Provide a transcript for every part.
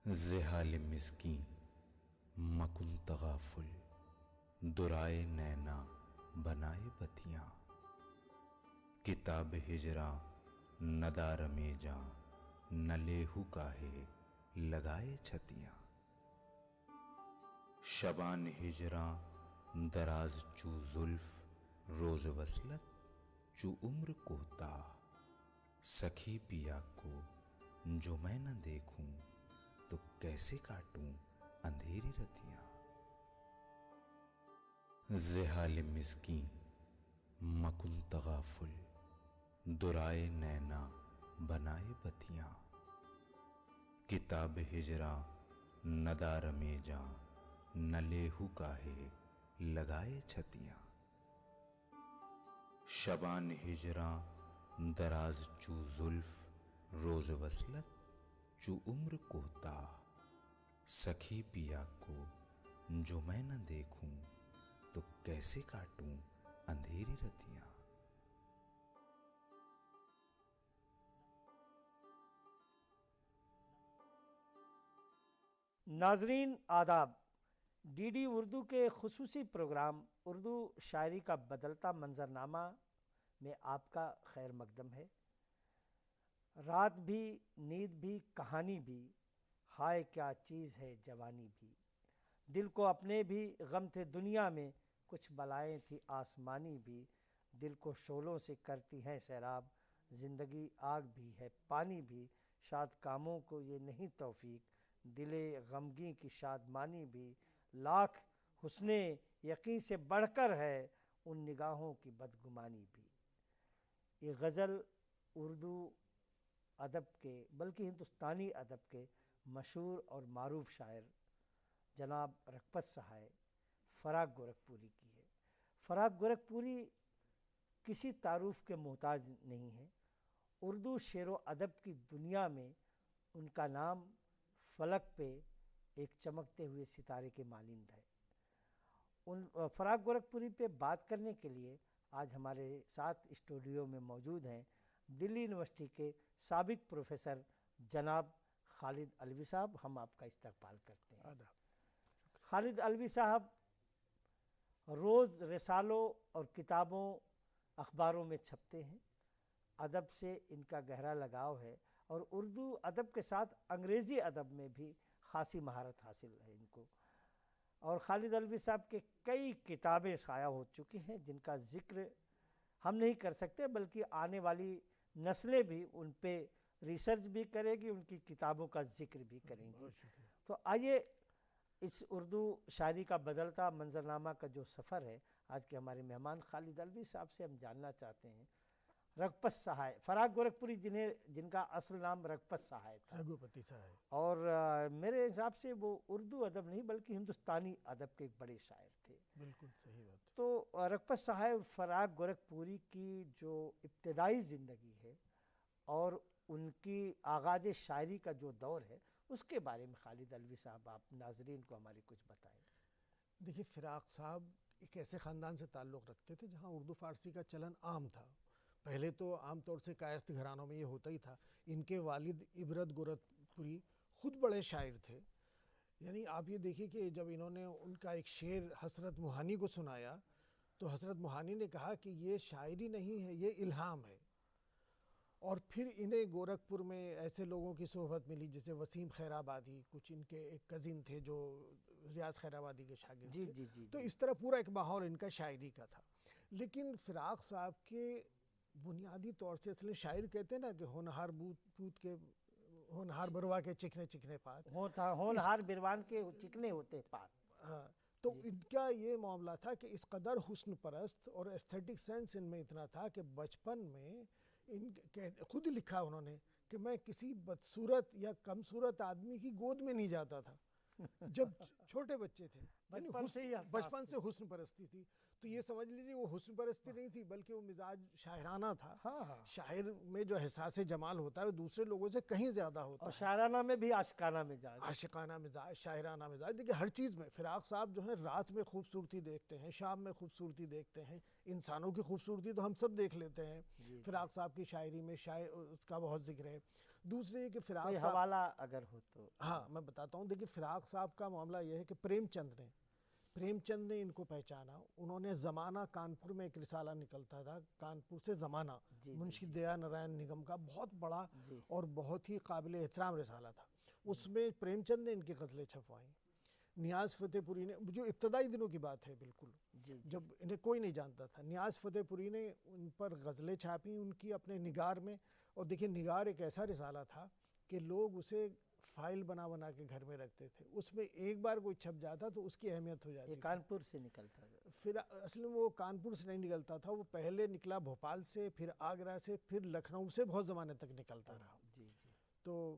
زحال مسکین مکن تغافل، درائے نینا بنائے بتیاں، کتاب ہجراں ندار میں جاں، نہ لیہو کاہے لگائے چھتیاں۔ شبان ہجراں دراز چو زلف، روز وصلت چو عمر کوتاہ، سکھی پیا کو جو میں نہ دیکھوں تو کیسے کاٹوں اندھیری رتیاں۔ زحال مسکین مکن تغافل، درائے نینا بنائے بتیاں، کتاب ہجراں ندار میں جاں، نہ لیہو کاہے لگائے چھتیاں۔ شبان ہجراں دراز چو زلف، روز وصلت چو عمر کوتاہ، سکھی پیا کو جو میں نہ دیکھوں تو کیسے کاٹوں اندھیری رتیاں۔ ناظرین آداب، ڈی ڈی اردو کے خصوصی پروگرام اردو شاعری کا بدلتا منظرنامہ میں آپ کا خیر مقدم ہے۔ رات بھی، نیند بھی، کہانی بھی، ہائے کیا چیز ہے جوانی بھی، دل کو اپنے بھی غم تھے دنیا میں، کچھ بلائیں تھی آسمانی بھی، دل کو شعلوں سے کرتی ہیں سیراب، زندگی آگ بھی ہے پانی بھی، شاد کاموں کو یہ نہیں توفیق، دل غمگیں کی شادمانی بھی، لاکھ حسن یقین سے بڑھ کر ہے ان نگاہوں کی بدگمانی بھی۔ یہ غزل اردو ادب کے بلکہ ہندوستانی ادب کے مشہور اور معروف شاعر جناب رغبت سہائے فراق گورکھپوری کی ہے۔ فراق گورکھپوری کسی تعارف کے محتاج نہیں ہیں۔ اردو شعر و ادب کی دنیا میں ان کا نام فلک پہ ایک چمکتے ہوئے ستارے کے مانند ہے۔ فراق گورکھپوری پہ بات کرنے کے لیے آج ہمارے ساتھ اسٹوڈیو میں موجود ہیں دلی یونیورسٹی کے سابق پروفیسر جناب خالد علوی صاحب۔ ہم آپ کا استقبال کرتے ہیں۔ خالد علوی صاحب روز رسالوں اور کتابوں اخباروں میں چھپتے ہیں۔ ادب سے ان کا گہرا لگاؤ ہے اور اردو ادب کے ساتھ انگریزی ادب میں بھی خاصی مہارت حاصل ہے ان کو، اور خالد علوی صاحب کے کئی کتابیں شائع ہو چکی ہیں جن کا ذکر ہم نہیں کر سکتے، بلکہ آنے والی نسلیں بھی ان پہ ریسرچ بھی کرے گی، ان کی کتابوں کا ذکر بھی کریں گی۔ تو آئیے اس اردو شاعری کا بدلتا منظرنامہ کا جو سفر ہے، آج کے ہمارے مہمان خالد علوی صاحب سے ہم جاننا چاہتے ہیں۔ رغبت سہائے فراق گورکھپوری جن کا اصل نام رغبت سہائے تھا، رگھوپتی سہائے، اور میرے حساب سے وہ اردو ادب نہیں بلکہ ہندوستانی ادب کے ایک بڑے شاعر تھے۔ بالکل صحیح بات۔ تو رغبت سہائے فراق گورکھپوری کی جو ابتدائی زندگی ہے اور ان کی آغاز شاعری کا جو دور ہے، اس کے بارے میں خالد علوی صاحب آپ ناظرین کو ہمارے کچھ بتائیں۔ دیکھیے، فراق صاحب ایک ایسے خاندان سے تعلق رکھتے تھے جہاں اردو فارسی کا چلن عام تھا۔ پہلے تو عام طور سے کائست گھرانوں میں یہ ہوتا ہی تھا۔ ان کے والد عبرت گورکھپوری خود بڑے شاعر تھے۔ یعنی آپ یہ دیکھیے کہ جب انہوں نے ان کا ایک شعر حسرت موہانی کو سنایا تو حسرت موہانی نے کہا کہ یہ شاعری نہیں ہے، یہ الہام ہے۔ اور پھر انہیں گورکھپور میں ایسے لوگوں کی صحبت ملی جیسے وسیم خیر آبادی، کچھ ان کے ایک کزن تھے جو ریاض خیر آبادی کے شاگرد تھے۔ تو اس طرح پورا ایک ماحول ان کا شاعری کا تھا۔ لیکن فراق صاحب کے بنیادی طور سے اصل شاعر کہتے ہیں نا کہ ہونہار پوت کے ہونہار بروا کے چکنے چکنے پات، ہونہار بروان کے چکنے ہوتے پات۔ ہاں، تو ان کا یہ معاملہ تھا کہ اس قدر حسن پرست اور ایستھیٹک سینس ان میں اتنا تھا کہ بچپن میں خود لکھا انہوں نے کہ میں کسی بدصورت یا کم صورت آدمی کی گود میں نہیں جاتا تھا جب چھوٹے بچے تھے۔ بچپن سے حسن پرستی تھی۔ تو یہ سمجھ لیجیے وہ حسن پرستی نہیں تھی بلکہ وہ مزاج شاعرانہ تھا۔ شاعر میں جو احساس جمال ہوتا ہے وہ دوسرے لوگوں سے کہیں زیادہ ہوتا ہے، اور شاعرانہ میں بھی عاشقانہ مزاج، عاشقانہ مزاج، شاعرانہ مزاج۔ دیکھیے ہر چیز میں فراق صاحب جو ہیں رات میں خوبصورتی دیکھتے ہیں، شام میں خوبصورتی دیکھتے ہیں، انسانوں کی خوبصورتی تو ہم سب دیکھ لیتے ہیں۔ فراق صاحب کی شاعری میں اس کا بہت ذکر ہے۔ دوسرے یہ کہ کوئی فراق صاحب، حوالہ اگر ہو تو؟ ہاں میں بتاتا ہوں، دیکھیے فراق صاحب کا معاملہ یہ ہے کہ پریم چند نے ان کو پہچانا. انہوں نے زمانہ، کانپور میں ایک رسالہ نکلتا تھا، کانپور سے زمانہ، منشی دیا نارائن نگم کا بہت بڑا اور بہت ہی قابل احترام رسالہ تھا. اس میں پریم چند نے ان کی غزلیں چھپوائیں. نیاز فتح پوری نے، جو ابتدائی دنوں کی بات ہے بالکل، جب انہیں کوئی نہیں جانتا تھا، نیاز فتح پوری نے ان پر غزلیں چھاپیں ان کی اپنے نگار میں. اور دیکھیں نگار ایک ایسا رسالہ تھا کہ لوگ اسے فائل بنا بنا کے گھر میں رکھتے تھے. اس میں ایک بار کوئی چھپ جاتا تو اس کی اہمیت ہو جاتی یہ تھی. کانپور سے نکلتا تھا؟ پھر اصل میں وہ کانپور سے نہیں نکلتا تھا، وہ پہلے نکلا بھوپال سے، پھر آگرہ سے، پھر لکھنؤ سے بہت زمانے تک نکلتا رہا. تو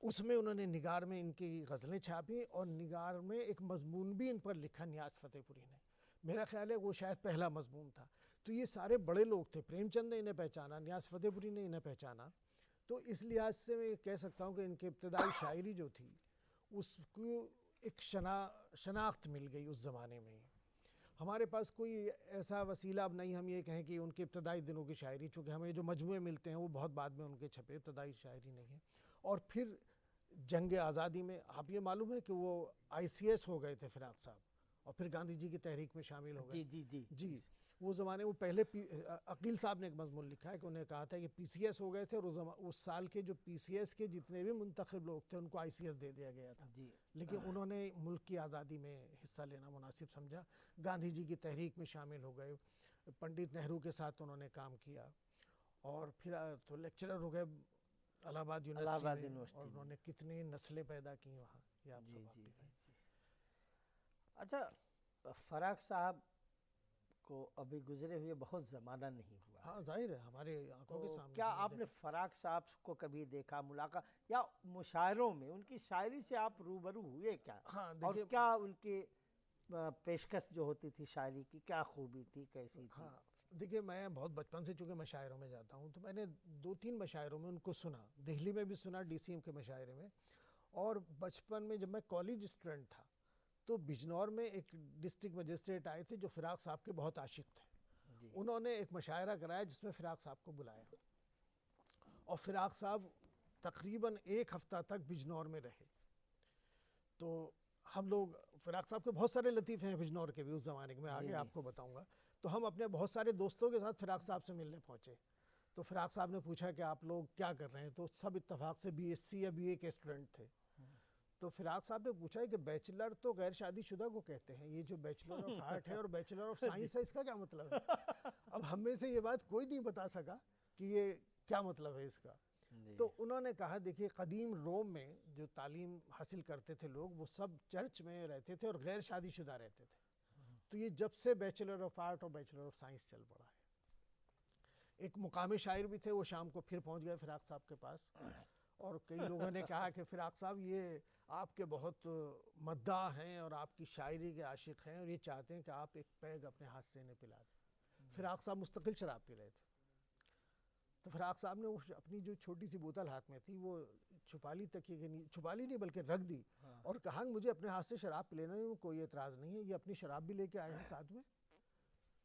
اس میں انہوں نے نگار میں ان کی غزلیں چھاپی، اور نگار میں ایک مضمون بھی ان پر لکھا نیاز فتح پوری نے. میرا خیال ہے وہ شاید پہلا مضمون تھا. تو یہ سارے بڑے لوگ تھے، پریم چند نے انہیں پہچانا، نیاز فتح پوری نے انہیں پہچانا. تو اس لحاظ سے میں کہہ سکتا ہوں کہ ان کے ابتدائی شاعری جو تھی اس کو ایک شناخت مل گئی اس زمانے میں. ہمارے پاس کوئی ایسا وسیلہ اب نہیں ہم یہ کہیں کہ ان کے ابتدائی دنوں کی شاعری، چونکہ ہمیں جو مجموعے ملتے ہیں وہ بہت بعد میں ان کے چھپے، ابتدائی شاعری نہیں ہے. اور پھر جنگ آزادی میں آپ یہ معلوم ہے کہ وہ ICS ہو گئے تھے فراق صاحب، اور پھر گاندھی جی کی تحریک میں شامل ہو گئے. جی وہ زمانے، وہ پہلے عقیل صاحب نے ایک مضمون لکھا ہے کہ انہیں کہا تھا کہ PCS ہو گئے تھے، اور اس سال کے جو PCS کے جتنے بھی منتخب لوگ تھے ان کو ICS دے دیا گیا تھا. لیکن انہوں نے ملک کی آزادی میں حصہ لینا مناسب سمجھا، گاندھی جی کی تحریک میں شامل ہو گئے، پنڈت نہرو کے ساتھ انہوں نے کام کیا، اور پھر تو لیکچرر ہو گئے الہ آباد یونیورسٹی میں، اور انہوں نے کتنی نسلیں پیدا کی وہاں، یہ آپ سب واقف ہیں. اچھا، فراق صاحب کو ابھی گزرے ہوئے بہت زمانہ نہیں ہوا. ہاں ظاہر ہے ہمارے آنکھوں کے سامنے. کیا آپ نے فراق صاحب کو کبھی دیکھا، ملاقات، یا مشاعروں میں ان کی شاعری سے آپ روبرو ہوئے کیا؟ اور کیا ان کی پیشکش جو ہوتی تھی شاعری کی، کیا خوبی تھی، کیسی تھی؟ ہاں دیکھیے، میں بہت بچپن سے چونکہ مشاعروں میں جاتا ہوں، تو میں نے 2-3 مشاعروں میں ان کو سنا. دہلی میں بھی سنا DCM کے مشاعرے میں، اور بچپن میں جب میں کالج اسٹوڈنٹ تھا تو بجنور میں ایک ڈسٹرکٹ مجسٹریٹ آئے تھے جو فراق صاحب کے بہت عاشق تھے. انہوں نے ایک مشاعرہ کرایا جس میں فراق صاحب کو بلایا، اور فراق صاحب تقریباً 1 ہفتہ تک بجنور میں رہے. تو ہم لوگ، فراق صاحب کے بہت سارے لطیفے ہیں بجنور کے بھی اس زمانے کے، میں آگے آپ کو بتاؤں گا. تو ہم اپنے بہت سارے دوستوں کے ساتھ فراق صاحب سے ملنے پہنچے. تو فراق صاحب نے پوچھا کہ آپ لوگ کیا کر رہے ہیں؟ تو سب اتفاق سے BSc یا BA کے اسٹوڈنٹ تھے. تو فراق صاحب نے پوچھا کہ بیچلر تو غیر شادی شدہ کو کہتے ہیں، یہ جو بیچلر آف آرٹ ہے اور بیچلر آف سائنس ہے، اس کا کیا مطلب ہے؟ اب ہم میں سے یہ بات کوئی نہیں بتا سکا کہ یہ کیا مطلب ہے اس کا. تو انہوں نے کہا دیکھیے، قدیم روم میں جو تعلیم حاصل کرتے تھے لوگ، وہ سب چرچ میں رہتے تھے اور غیر شادی شدہ رہتے تھے. تو یہ جب سے بیچلر آف آرٹ اور بیچلر آف سائنس چل پڑا ہے. ایک مقامی شاعر بھی تھے، وہ شام کو پھر پہنچ گئے فراق صاحب کے پاس، اور کئی لوگوں نے کہا کہ فراق صاحب یہ آپ کے بہت مداح ہیں اور آپ کی شاعری کے عاشق ہیں، اور یہ چاہتے ہیں کہ آپ ایک پیگ اپنے ہاتھ سے انہیں پلا دیں. فراق صاحب مستقل شراب پی رہے تھے. تو فراق صاحب نے اپنی جو چھوٹی سی بوتل ہاتھ میں تھی وہ چھپا لی، تکیے کے نیچے، چھپا لی نہیں بلکہ رکھ دی، اور کہا مجھے اپنے ہاتھ سے شراب پلینے میں کوئی اعتراض نہیں ہے، یہ اپنی شراب بھی لے کے آئے ہیں ساتھ میں.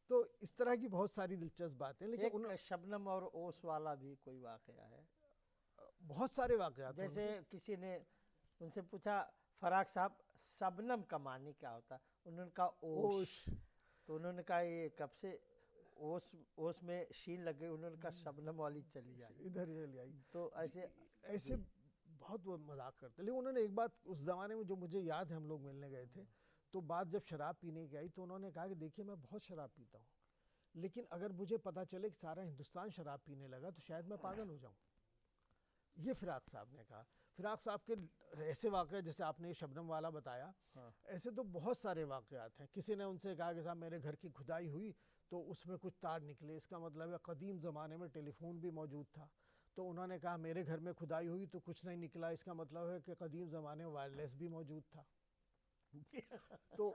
تو اس طرح کی بہت ساری دلچسپ باتیں. لیکن ایک شبنم اور اوس والا بھی کوئی واقعہ ہے؟ بہت سارے واقعات. جیسے کسی نے ان سے پوچھا فراق صاحب شبنم کا معنی کیا ہوتا، انہوں نے کہا اوش. تو انہوں نے کہا یہ کب سے اوس میں شین لگ گئی، انہوں نے کہا شبنم والی چلی آئی، ادھر چلی آئی. تو ایسے بہت وہ مذاق کرتے. لیکن انہوں نے ایک بات اس زمانے میں جو مجھے یاد ہے، ہم لوگ ملنے گئے تھے تو بات جب شراب پینے کی آئی تو انہوں نے کہا کہ دیکھیے میں بہت شراب پیتا ہوں، لیکن اگر مجھے پتا چلے کہ سارا ہندوستان شراب پینے لگا تو شاید میں پاگل ہو جاؤں. یہ فراق صاحب نے کہا. فراق صاحب کے ایسے واقعات جیسے آپ نے شبنم والا بتایا، ایسے تو بہت سارے واقعات ہیں. کسی نے ان سے کہا کہ صاحب میرے گھر کی کھدائی ہوئی تو اس میں کچھ تار نکلے، اس کا مطلب ہے قدیم زمانے میں ٹیلی فون بھی موجود تھا. تو انہوں نے کہا میرے گھر میں کھدائی ہوئی تو کچھ نہیں نکلا، اس کا مطلب ہے کہ قدیم زمانے میں وائرلیس بھی موجود تھا. تو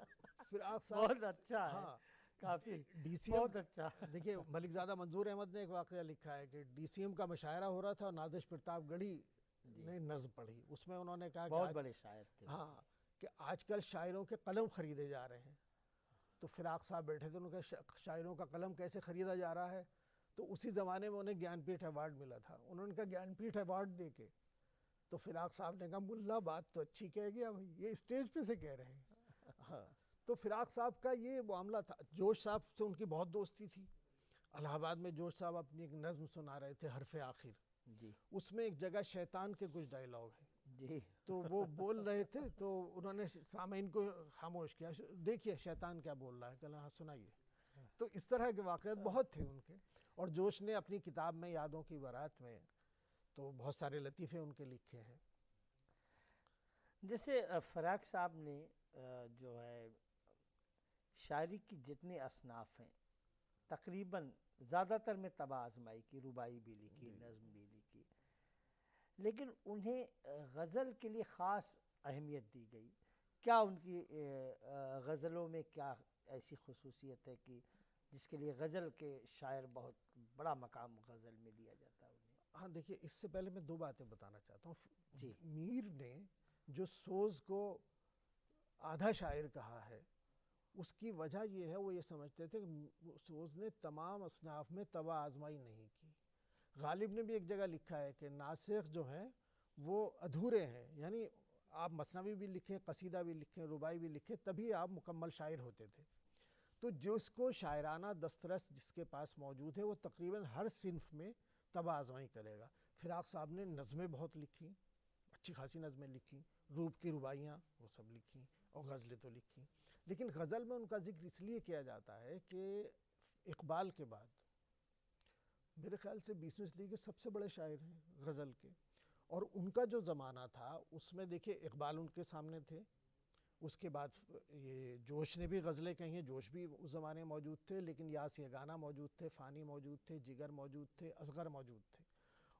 فراق صاحب بہت اچھا ہے، کافی بہت اچھا. دیکھیے ملک زادہ منظور احمد نے ایک واقعہ لکھا ہے کہ DCM کا مشاعرہ ہو رہا تھا اور نادش پرتاپ گڑھی نے نظم پڑھی. اس میں انہوں نے کہا بہت بڑے شاعر تھے، ہاں، کہ آج کل شاعروں کے قلم خریدے جا رہے ہیں. تو فراق صاحب بیٹھے تھے، انہوں نے کہا شاعروں کا قلم کیسے خریدا جا رہا ہے؟ تو اسی زمانے میں انہیں گیان پیٹھ ایوارڈ ملا تھا. انہوں نے کہا گیان پیٹھ ایوارڈ دے کے تو فراق صاحب نے کہا ملا بات تو اچھی کہہ گیا بھائی, یہ اسٹیج پہ سے کہہ رہے ہیں. ہاں, تو فراق صاحب کا یہ معاملہ تھا. جوش صاحب سے ان کی بہت دوستی تھی. الہ آباد میں جوش صاحب اپنی ایک نظم سنا رہے تھے حرف آخر, جی اس میں ایک جگہ شیطان کے کچھ ڈائلاگ ہیں, جی تو وہ بول رہے تھے تو انہوں نے سامعین کو خاموش کیا, دیکھیے شیطان کیا بول رہا ہے, کہا ہاں سنائیے. تو اس طرح کے واقعات بہت تھے ان کے. اور جوش نے اپنی کتاب میں یادوں کی بارات میں تو بہت سارے لطیفے ان کے لکھے ہیں. جیسے فراق صاحب نے جو ہے شاعری کی جتنے اصناف ہیں تقریباً زیادہ تر میں طبع آزمائی کی, رباعی بھی لکھی, نظم بھی لکھی, لیکن انہیں غزل کے لیے خاص اہمیت دی گئی. کیا ان کی غزلوں میں کیا ایسی خصوصیت ہے کہ جس کے لیے غزل کے شاعر بہت بڑا مقام غزل میں دیا جاتا ہے انہیں؟ ہاں دیکھیے, اس سے پہلے میں دو باتیں بتانا چاہتا ہوں. جی میر نے جو سوز کو آدھا شاعر کہا ہے, اس کی وجہ یہ ہے, وہ یہ سمجھتے تھے کہ سوز نے تمام اصناف میں طبع آزمائی نہیں کی. غالب نے بھی ایک جگہ لکھا ہے کہ ناسخ جو ہیں وہ ادھورے ہیں, یعنی آپ مثنوی بھی لکھیں, قصیدہ بھی لکھیں, رباعی بھی لکھیں, تبھی آپ مکمل شاعر ہوتے تھے. تو جس کو شاعرانہ دسترس جس کے پاس موجود ہے وہ تقریباً ہر صنف میں طبع آزمائی کرے گا. فراق صاحب نے نظمیں بہت لکھی, اچھی خاصی نظمیں لکھی, روپ کی رباعیاں وہ سب لکھی, اور غزلیں تو لکھی. لیکن غزل میں ان کا ذکر اس لیے کیا جاتا ہے کہ اقبال کے بعد میرے خیال سے 20ویں صدی کے سب سے بڑے شاعر ہیں غزل کے, اور ان کا جو زمانہ تھا اس میں دیکھیے اقبال ان کے سامنے تھے, اس کے بعد یہ جوش نے بھی غزلیں کہی ہیں, جوش بھی اس زمانے میں موجود تھے, لیکن یاس یگانہ موجود تھے, فانی موجود تھے, جگر موجود تھے, اصغر موجود تھے.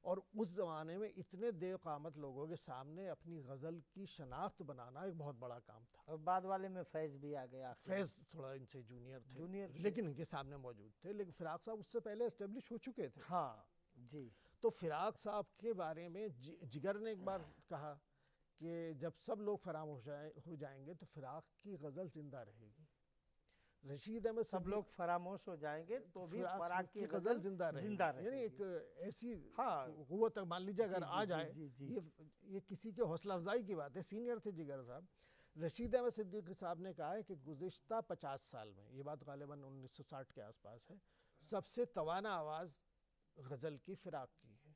اور اس زمانے میں اتنے دے قامت لوگوں کے سامنے اپنی غزل کی شناخت بنانا ایک بہت بڑا کام تھا. اور بعد والے میں فیض بھی آ گیا. فیض تھوڑا ان سے جونیئر تھے, جونیئر تھے. لیکن ان کے سامنے موجود تھے. لیکن فراق صاحب اس سے پہلے اسٹیبلش ہو چکے تھے. ہاں جی. تو فراق صاحب کے بارے میں جگر نے ایک بار کہا کہ جب سب لوگ فراموش ہو جائیں گے تو فراق کی غزل زندہ رہے گی. رشید احمد سب لوگ فراموش ہو جائیں گے تو بھی فراق کی غزل زندہ رہے گی, یعنی ایک ایسی قوت, مان لیجیے اگر آ جائے, یہ کسی کے حوصلہ افزائی کی بات ہے. سینئر تھے جگر صاحب. رشید احمد صدیقی صاحب نے کہا ہے کہ گزشتہ 50 سال میں, یہ بات غالباً 1960 کے آس پاس ہے, سب سے توانا آواز غزل کی فراق کی ہے,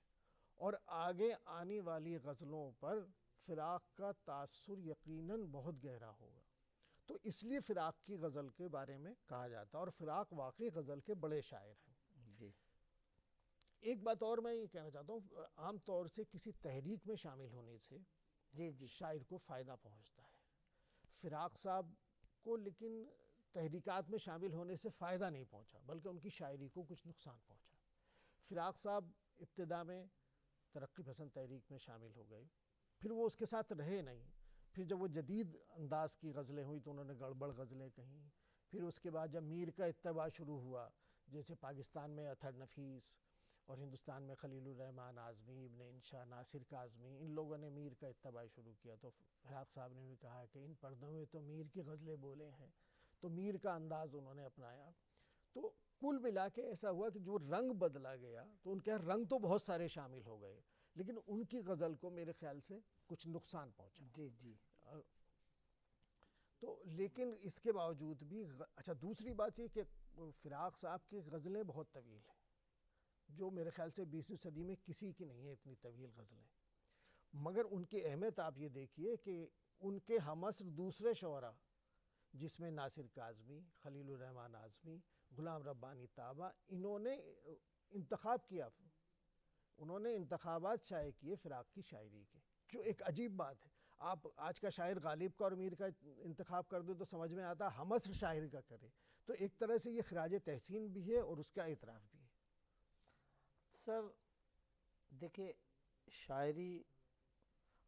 اور آگے آنے والی غزلوں پر فراق کا تاثر یقیناً بہت گہرا ہوگا. تو اس لیے فراق کی غزل کے بارے میں کہا جاتا ہے, اور فراق واقعی غزل کے بڑے شاعر ہیں. جی ایک بات اور میں یہ کہنا چاہتا ہوں, عام طور سے کسی تحریک میں شامل ہونے سے جی جی شاعر کو فائدہ پہنچتا ہے. فراق صاحب کو لیکن تحریکات میں شامل ہونے سے فائدہ نہیں پہنچا, بلکہ ان کی شاعری کو کچھ نقصان پہنچا. فراق صاحب ابتدا میں ترقی پسند تحریک میں شامل ہو گئے, پھر وہ اس کے ساتھ رہے نہیں. پھر جب وہ جدید انداز کی غزلیں ہوئی تو انہوں نے گڑبڑ غزلیں کہیں. پھر اس کے بعد جب میر کا اتباع شروع ہوا, جیسے پاکستان میں اطہر نفیس اور ہندوستان میں خلیل الرحمن اعظمی, ابن انشا, ناصر کاظمی, ان لوگوں نے میر کا اتباع شروع کیا. تو فراق صاحب نے بھی کہا کہ ان پردوں میں تو میر کی غزلیں بولے ہیں, تو میر کا انداز انہوں نے اپنایا. تو کل ملا کے ایسا ہوا کہ جو رنگ بدلا گیا, تو ان کے رنگ تو بہت سارے شامل ہو گئے, لیکن ان کی غزل کو میرے خیال سے کچھ نقصان پہنچا. جی جی. تو لیکن اس کے باوجود بھی اچھا, دوسری بات یہ کہ فراق صاحب کی غزلیں بہت طویل ہیں, جو میرے خیال سے 20ویں صدی میں کسی کی نہیں ہے اتنی طویل غزلیں. مگر ان کی اہمیت آپ یہ دیکھیے کہ ان کے ہمعصر دوسرے شعراء, جس میں ناصر کاظمی, خلیل الرحمن اعظمی, غلام ربانی طابہ, انہوں نے انتخاب کیا, انہوں نے انتخابات شائع کیے فراق کی شاعری کے, جو ایک عجیب بات ہے. آپ آج کا شاعر غالب کا اور میر کا انتخاب کر دو تو سمجھ میں آتا, ہمعصر شاعر کا کرے تو ایک طرح سے یہ خراج تحسین بھی ہے اور اس کا اعتراف بھی ہے. سر دیکھیں, شاعری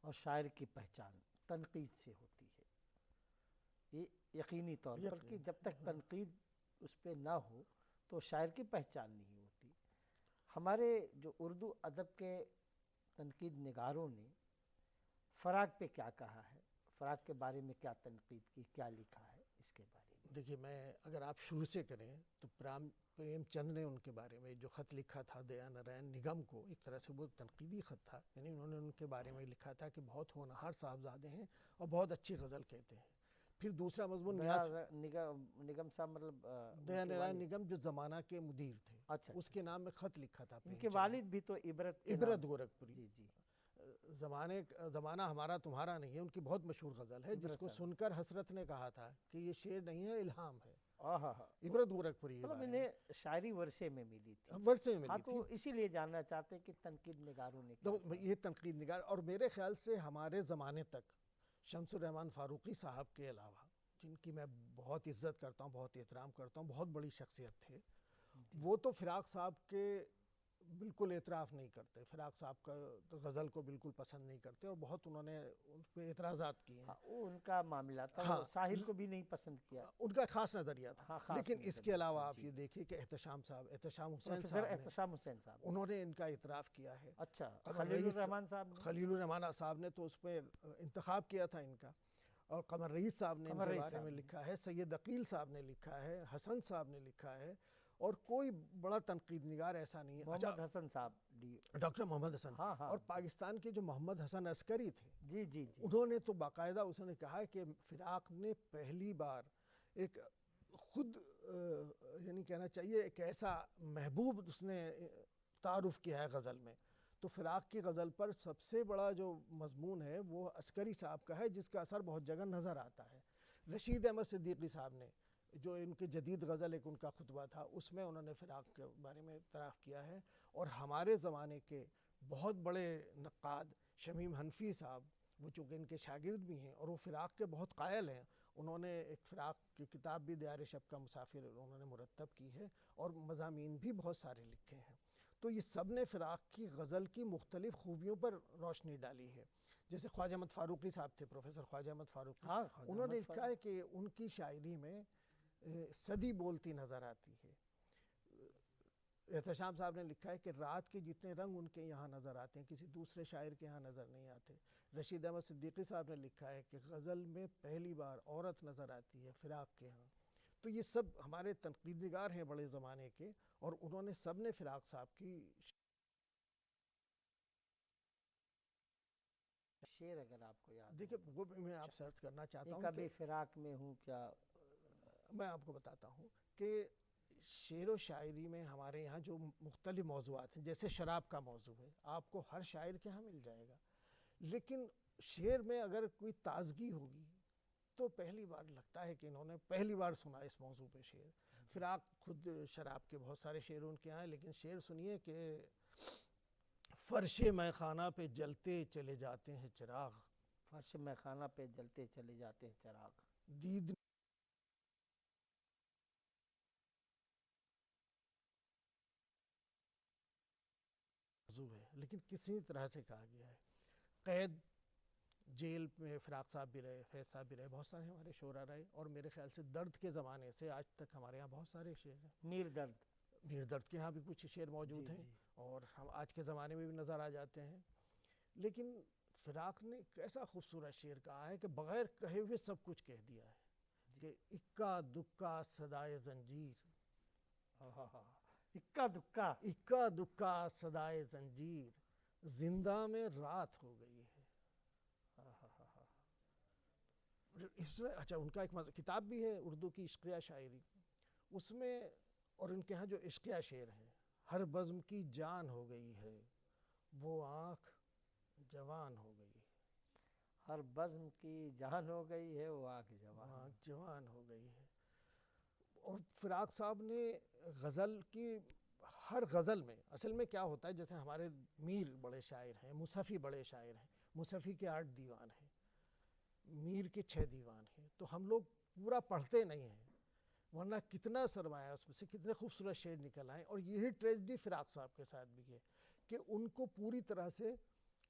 اور شاعر کی پہچان تنقید سے ہوتی ہے, یہ یقینی طور پر کہ جب تک تنقید اس پہ نہ ہو تو شاعر کی پہچان نہیں ہوتی. ہمارے جو اردو ادب کے تنقید نگاروں نے فراق پہ کیا کہا ہے, فراق کے بارے میں کیا تنقید کی, کیا لکھا ہے, اس کے بارے میں دیکھیے میں اگر آپ شروع سے کریں تو پریم چند نے ان کے بارے میں جو خط لکھا تھا دیا نارائن نگم کو، ایک طرح سے وہ تنقیدی خط تھا، یعنی انہوں نے ان کے بارے میں لکھا تھا کہ بہت ہونہار صاحبزادے ہیں اور بہت اچھی غزل کہتے ہیں۔ پھر دوسرا مضمون نیاز نگم صاحب مطلب دیا نارائن نگم جو زمانہ کے مدیر تھے، اچھا اس کے نام میں خط لکھا تھا ان کے والد بھی تو عبرت کے عبرت نام- گورکھپوری۔ جی جی زمانہ ہمارا تمہارا نہیں ہے ان کی بہت مشہور غزل ہے، جس کو سن کر حسرت نے کہا تھا کہ یہ شعر نہیں ہے الہام ہے، عبرت گورکھپوری کے مطلب بارے میں انہیں شاعری ورثے میں ملی تھی۔ ورثے میں ہاں ملی تو تھی۔ اسی لیے جاننا چاہتے ہیں کہ تنقید نگاروں نے کیا کہا؟ یہ تنقید نگار، اور میرے خیال سے ہمارے زمانے تک شمس الرحمن فاروقی صاحب کے علاوہ، جن کی میں بہت عزت کرتا ہوں، بہت احترام کرتا ہوں، بہت بڑی شخصیت تھے، وہ تو فراق صاحب کے بالکل اعتراف نہیں کرتے، فراق صاحب کا غزل کو بالکل پسند نہیں کرتے، اور بہت انہوں نے ان پہ اعتراضات کیے ہیں۔ ہاں وہ ان کا معاملہ تھا، وہ ساحل کو بھی نہیں پسند کیا، ان کا خاص نظریہ تھا۔ ہاں خاص لیکن اس کے نظریہ علاوہ تھا، آپ جی۔ یہ دیکھیں کہ احتشام حسین پروفیسر صاحب نے، احتشام حسین صاحب، انہوں نے ان کا اعتراف کیا ہے۔ اچھا قمر خلیل رئیس- الرحمان صاحب نے، خلیل الرحمان صاحب نے تو اس پہ انتخاب کیا تھا ان کا، اور قمر رئیس صاحب نے ان قمر کے رئیس بارے صاحب میں نے۔ لکھا ہے، سید عقیل صاحب نے لکھا ہے، حسن صاحب نے لکھا ہے، اور کوئی بڑا تنقید نگار ایسا نہیں ہے۔ محمد حسن صاحب ڈاکٹر محمد حسن، ہاں ہاں، اور پاکستان کے جو محمد حسن عسکری تھے، جی جی جی، انہوں نے تو باقاعدہ اس نے کہا کہ فراق نے پہلی بار ایک خود یعنی کہنا چاہیے ایک ایسا محبوب اس نے تعارف کیا ہے غزل میں، تو فراق کی غزل پر سب سے بڑا جو مضمون ہے وہ عسکری صاحب کا ہے، جس کا اثر بہت جگہ نظر آتا ہے۔ رشید احمد صدیقی صاحب نے جو ان کے جدید غزل ایک ان کا خطبہ تھا، اس میں انہوں نے فراق کے بارے میں اعتراف کیا ہے، اور ہمارے زمانے کے بہت بڑے نقاد شمیم حنفی صاحب، وہ چونکہ ان کے شاگرد بھی ہیں اور وہ فراق کے بہت قائل ہیں، انہوں نے ایک فراق کی کتاب بھی دیار شب کا مسافر انہوں نے مرتب کی ہے، اور مضامین بھی بہت سارے لکھے ہیں۔ تو یہ سب نے فراق کی غزل کی مختلف خوبیوں پر روشنی ڈالی ہے۔ جیسے خواجہ احمد فاروقی صاحب تھے، پروفیسر خواجہ احمد فاروقی، ہاں انہوں نے لکھا ہے کہ ان کی شاعری میں صدی بولتی نظر آتی ہے۔ احتشام صاحب نے لکھا ہے کہ رات کے جتنے رنگ ان کے یہاں نظر آتے ہیں کسی دوسرے شاعر کے یہاں نظر نہیں آتے۔ رشید احمد صدیقی صاحب نے لکھا ہے کہ غزل میں پہلی بار عورت نظر آتی ہے فراق کے ہاں۔ تو یہ سب ہمارے تنقید نگار ہیں بڑے زمانے کے، اور انہوں نے سب نے فراق صاحب کی شعر اگر آپ کو یاد دیکھیں وہ بھی میں آپ سرچ کرنا چاہتا ہوں کبھی فراق میں ہوں کیا، میں آپ کو بتاتا ہوں کہ شعر و شاعری میں ہمارے یہاں جو مختلف موضوعات ہیں، جیسے شراب کا موضوع ہے، آپ کو ہر شاعر کے ہاں مل جائے گا، لیکن شعر میں اگر کوئی تازگی ہوگی تو پہلی بار لگتا ہے کہ انہوں نے پہلی بار سنا اس موضوع پہ شعر۔ فراق خود شراب کے بہت سارے شعر ان کے ہاں ہیں، لیکن شعر سنیے کہ فرش میں خانہ پہ جلتے چلے جاتے ہیں چراغ، فرش میں خانہ پہ جلتے چلے جاتے ہیں چراغ، دید موضوع ہے لیکن کسی طرح سے کہا گیا ہے۔ قید، جیل میں فراق صاحب بھی رہے، فیض صاحب بھی رہے، بہت سارے ہمارے شعراء رہے، اور میرے خیال سے درد کے زمانے سے آج تک ہمارے یہاں بہت سارے شعر ہیں۔ میر درد، میر درد کے ہاں بھی کچھ شعر موجود ہیں، اور ہم آج کے زمانے میں بھی نظر آ جاتے ہیں۔ لیکن فراق نے ایک ایسا خوبصورت شعر کہا ہے کہ بغیر کہے ہوئے سب کچھ کہہ دیا ہے، کہ اکا دکا صدائے زنجیر، اکا دکا، اکا دکا صدائے زنجیر، زندہ میں رات ہو گئی ہے۔ اچھا ان کا ایک کتاب بھی ہے اردو کی عشقیہ شاعری، اس میں، اور ان کے ہاں جو عشقیہ شعر ہیں، ہر بزم کی جان ہو گئی ہے، وہ آنکھ جوان ہو گئی ہے، ہر بزم کی جان ہو گئی ہے، وہ آنکھ جوان، آنکھ جوان ہو گئی ہے۔ اور فراق صاحب نے غزل کی ہر غزل میں، اصل میں کیا ہوتا ہے، جیسے ہمارے میر بڑے شاعر ہیں، مصحفی بڑے شاعر ہیں، مصحفی کے 8 دیوان ہیں، میر کے 6 دیوان ہیں، تو ہم لوگ پورا پڑھتے نہیں ہیں، ورنہ کتنا سرمایہ اس میں سے کتنے خوبصورت شعر نکل آئے۔ اور یہی ٹریجڈی فراق صاحب کے ساتھ بھی ہے کہ ان کو پوری طرح سے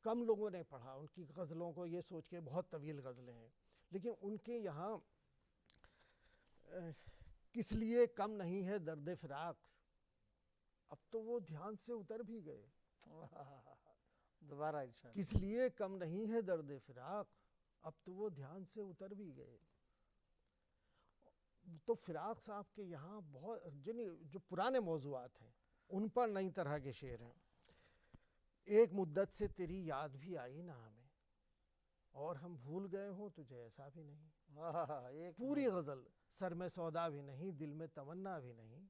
کم لوگوں نے پڑھا، ان کی غزلوں کو یہ سوچ کے بہت طویل غزلیں ہیں، لیکن ان کے یہاں کس لیے کم نہیں ہے درد فراق، اب تو وہ دھیان سے اتر بھی گئے، دوبارہ ارشاد، کس لیے کم نہیں ہے درد فراق، اب تو وہ دھیان سے اتر بھی گئے۔ تو فراق صاحب کے یہاں بہت جو پرانے موضوعات ہیں ان پر نئی طرح کے شعر ہیں. ایک مدت سے تیری یاد بھی آئی نہ ہمیں اور ہم بھول گئے ہوں تجھے ایسا بھی نہیں. ایک پوری غزل. سر میں سودا بھی نہیں، دل میں تمنا بھی نہیں،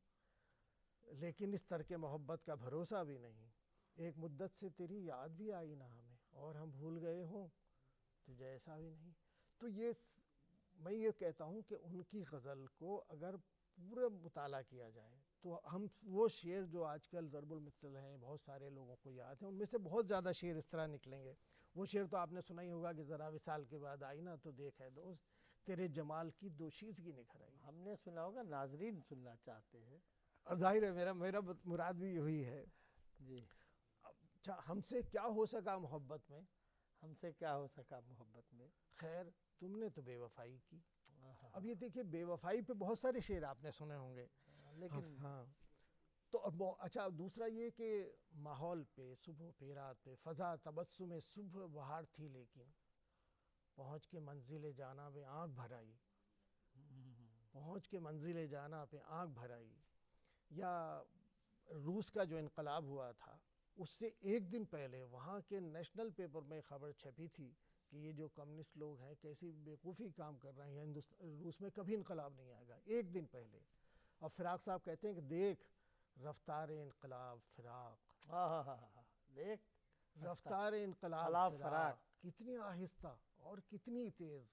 لیکن اس ترک محبت کا بھروسہ بھی نہیں. ایک مدت سے تیری یاد بھی آئی نہ ہمیں اور ہم بھول گئے ہوں تجھے ایسا بھی نہیں. تو میں یہ کہتا ہوں کہ ان کی غزل کو اگر پورا مطالعہ کیا جائے تو ہم وہ شعر جو آج کل ضرب المثل ہیں، بہت سارے لوگوں کو یاد ہیں، ان میں سے بہت زیادہ شعر اس طرح نکلیں گے. وہ شعر تو آپ نے سنا ہی ہوگا کہ ذرا وصال کے بعد آئی نا تو دیکھ ہے دوست تیرے جمال کی دوشیزگی نکھر آئی. ہم نے سنا ہوگا، ناظرین سننا چاہتے ہیں. ظاہر ہے میرا مراد بھی یہی ہے. جی. اچھا، ہم سے کیا ہو سکا محبت میں، ہم سے کیا ہو سکا محبت میں، خیر تم نے تو بے وفائی کی. اب یہ دیکھیے بے وفائی پہ بہت سارے شعر آپ نے سنے ہوں گے. لیکن ہاں تو اچھا دوسرا یہ کہ ماحول پہ، صبح پہ، رات پہ، فضا تبسم صبح بہار تھی لیکن پہنچ کے منزل جانا پہ آنکھ بھر آئی. پہنچ کے منزل جانا پہ آنکھ بھر آئی. یا روس کا جو انقلاب ہوا تھا اس سے ایک دن پہلے وہاں کے نیشنل پیپر میں خبر چھپی تھی کہ یہ جو کمیونسٹ لوگ ہیں کیسی بیوقوفی کام کر رہے ہیں، روس میں کبھی انقلاب نہیں آئے گا. ایک دن پہلے. اور فراق صاحب کہتے ہیں کہ دیکھ رفتار انقلاب فراق، دیکھ رفتار انقلاب فراق کتنی آہستہ اور کتنی تیز.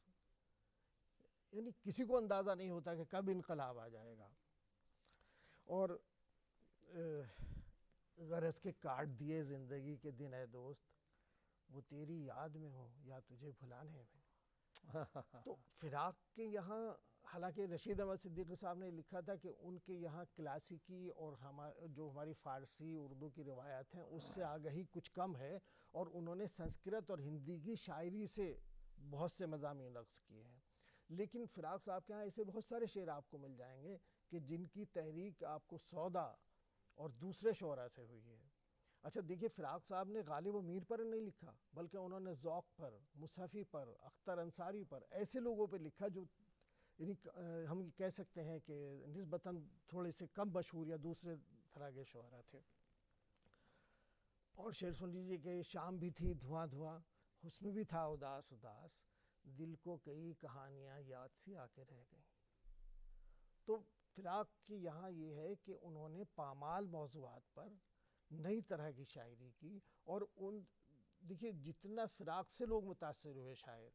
یعنی کسی کو اندازہ نہیں ہوتا کہ کب انقلاب آ جائے گا. اور غرض کے کاٹ دیے زندگی کے دن اے دوست، وہ تیری یاد میں ہو یا تجھے بھلانے میں. تو فراق کے یہاں حالانکہ رشید احمد صدیقی صاحب نے لکھا تھا کہ ان کے یہاں کلاسیکی اور جو ہماری فارسی اردو کی روایات ہیں اس سے آگہی کچھ کم ہے، اور انہوں نے سنسکرت اور ہندی کی شاعری سے بہت سے مضامین اخذ کیے ہیں. لیکن فراق صاحب کے ہاں ایسے بہت سارے شعر آپ کو مل جائیں گے کہ جن کی تحریک آپ کو سودا اور دوسرے شعراء سے ہوئی ہے. اچھا دیکھیے فراق صاحب نے غالب و میر پر نہیں لکھا بلکہ انہوں نے ذوق پر، مصحفی پر، اختر انصاری پر، ایسے لوگوں پہ لکھا جو یعنی ہم یہ کہہ سکتے ہیں کہ نسبتاً تھوڑے سے کم مشہور یا دوسرے طرح کے شعراء تھے. اور شعر سن لیجیے کہ شام بھی تھی دھواں دھواں، حسن بھی تھا اداس اداس، دل کو کئی کہانیاں یاد سی آ کے رہ گئیں. تو فراق کی یہاں یہ ہے کہ انہوں نے پامال موضوعات پر نئی طرح کی شاعری کی. اور دیکھیے جتنا فراق سے لوگ متاثر ہوئے شاعر،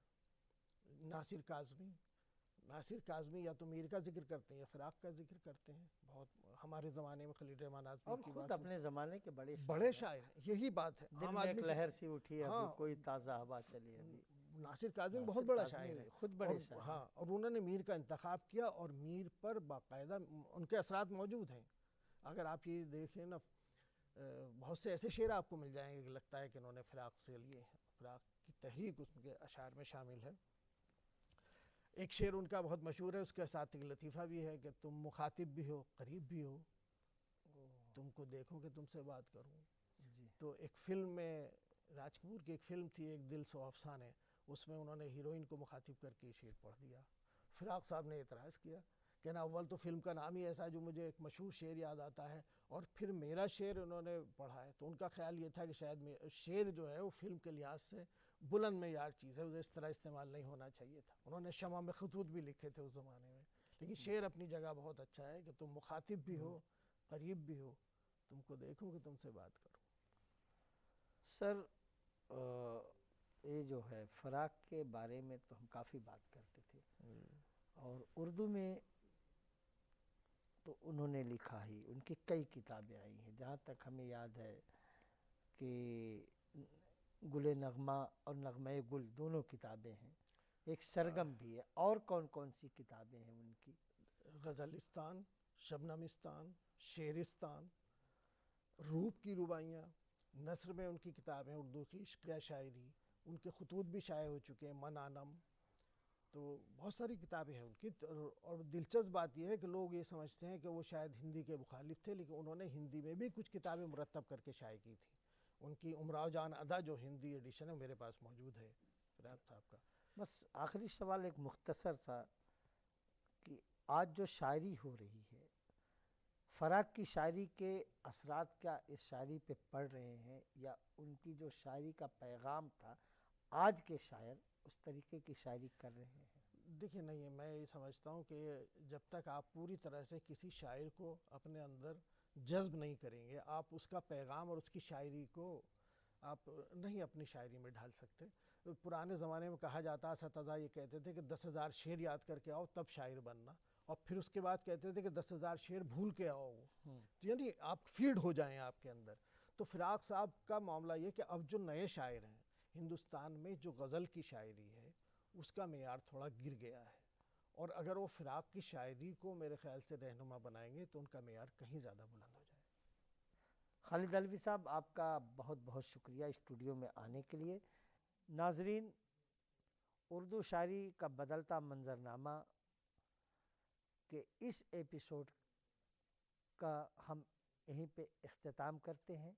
ناصر کاظمی یا تو میر کا ذکر کرتے ہیں یا فراق کا ذکر کرتے ہیں. بہت ہمارے زمانے میں خلیل رحمان اور آزمی کی خود بات اپنے زمانے کے بڑے شاعر ہیں. یہی بات ہے. دل میں ایک لہر سی اٹھی ابھی، ہاں، کوئی تازہ ہوا چلی ابھی. ناصر کاظمی بہت بڑا شاعر ہے، خود بڑے شاعر. ہاں، اور انہوں نے میر کا انتخاب کیا اور میر پر باقاعدہ ان کے اثرات موجود ہیں. اگر آپ یہ دیکھیں نا بہت سے ایسے شعر آپ کو مل جائیں گے کہ لگتا ہے کہ انہوں نے فراق سے لیے ہیں. فراق کی تحریک اس کے اشعار میں شامل ہے. ایک شعر ان کا بہت مشہور ہے، اس کے ساتھ ایک لطیفہ بھی ہے کہ تم مخاطب بھی ہو قریب بھی ہو، تم کو دیکھوں کہ تم سے بات کروں. تو ایک فلم میں راج کپور کی ایک فلم تھی ایک دل سو افسانے، اس میں انہوں نے ہیروئن کو مخاطب کر کے شعر پڑھ دیا. فراق صاحب نے اعتراض کیا کہ نا اول تو فلم کا نام ہی ایسا ہے جو مجھے ایک مشہور شعر یاد آتا ہے، اور پھر میرا شعر انہوں نے پڑھا ہے. تو ان کا خیال یہ تھا کہ شاید شعر جو ہے وہ فلم کے لحاظ سے بلند معیار چیز ہے، اسے اس طرح استعمال نہیں ہونا چاہیے تھا. انہوں نے شمع میں خطوط بھی لکھے تھے اس زمانے میں. لیکن شعر اپنی جگہ بہت اچھا ہے کہ تم مخاطب بھی ہو قریب بھی ہو، تم کو دیکھوں کہ تم سے بات کروں. سر یہ جو ہے فراق کے بارے میں تو ہم کافی بات کرتے تھے، اور اردو میں تو انہوں نے لکھا ہی، ان کی کئی کتابیں آئی ہیں. جہاں تک ہمیں یاد ہے کہ گل نغمہ اور نغمہ گل دونوں کتابیں ہیں. ایک سرگم بھی ہے. اور کون کون سی کتابیں ہیں ان کی؟ غزلستان، شبنمستان، شعرستان، روپ کی رباعیاں، نثر میں ان کی کتابیں، اردو کی عشقیہ شاعری، ان کے خطوط بھی شائع ہو چکے ہیں، من آنم. تو بہت ساری کتابیں ہیں ان کی. اور دلچسپ بات یہ ہے کہ لوگ یہ سمجھتے ہیں کہ وہ شاید ہندی کے مخالف تھے، لیکن انہوں نے ہندی میں بھی کچھ کتابیں مرتب کر کے شائع کی تھیں. ان کی امراؤ جان ادا جو ہندی ایڈیشن ہے میرے پاس موجود ہے فراق صاحب کا. بس آخری سوال ایک مختصر سا، کہ آج جو شاعری ہو رہی ہے، فراق کی شاعری کے اثرات کیا اس شاعری پہ پڑ رہے ہیں، یا ان کی جو شاعری کا پیغام تھا آج کے شاعر اس طریقے کی شاعری کر رہے ہیں؟ دیکھیے نہیں، میں یہ سمجھتا ہوں کہ جب تک آپ پوری طرح سے کسی شاعر کو اپنے اندر جذب نہیں کریں گے، آپ اس کا پیغام اور اس کی شاعری کو آپ نہیں اپنی شاعری میں ڈھال سکتے۔ پرانے زمانے میں کہا جاتا، اساتذہ یہ کہتے تھے کہ 10,000 شعر یاد کر کے آؤ تب شاعر بننا، اور پھر اس کے بعد کہتے تھے کہ 10,000 شعر بھول کے آؤ، یعنی آپ فیلڈ ہو جائیں آپ کے اندر۔ تو فراق صاحب کا معاملہ یہ کہ اب جو نئے شاعر ہیں ہندوستان میں، جو غزل کی شاعری ہے اس کا معیار تھوڑا گر گیا ہے، اور اگر وہ فراق کی شاعری کو میرے خیال سے رہنما بنائیں گے تو ان کا معیار کہیں زیادہ بلند ہو جائے۔ خالد علوی صاحب، آپ کا بہت بہت شکریہ اسٹوڈیو میں آنے کے لیے۔ ناظرین، اردو شاعری کا بدلتا منظرنامہ کے اس ایپیسوڈ کا ہم یہیں پہ اختتام کرتے ہیں۔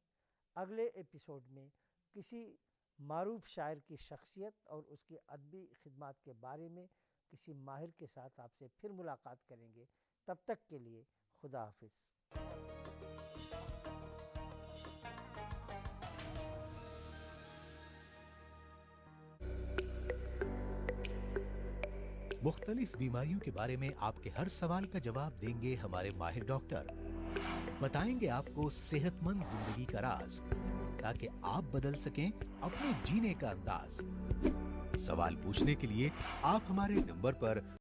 اگلے ایپیسوڈ میں کسی معروف شاعر کی شخصیت اور اس کی ادبی خدمات کے بارے میں کسی ماہر کے ساتھ آپ سے پھر ملاقات کریں گے۔ تب تک کے لیے خدا حافظ۔ مختلف بیماریوں کے بارے میں آپ کے ہر سوال کا جواب دیں گے ہمارے ماہر ڈاکٹر۔ بتائیں گے آپ کو صحت مند زندگی کا راز، تاکہ آپ بدل سکیں اپنے جینے کا انداز۔ سوال پوچھنے کے لیے آپ ہمارے نمبر پر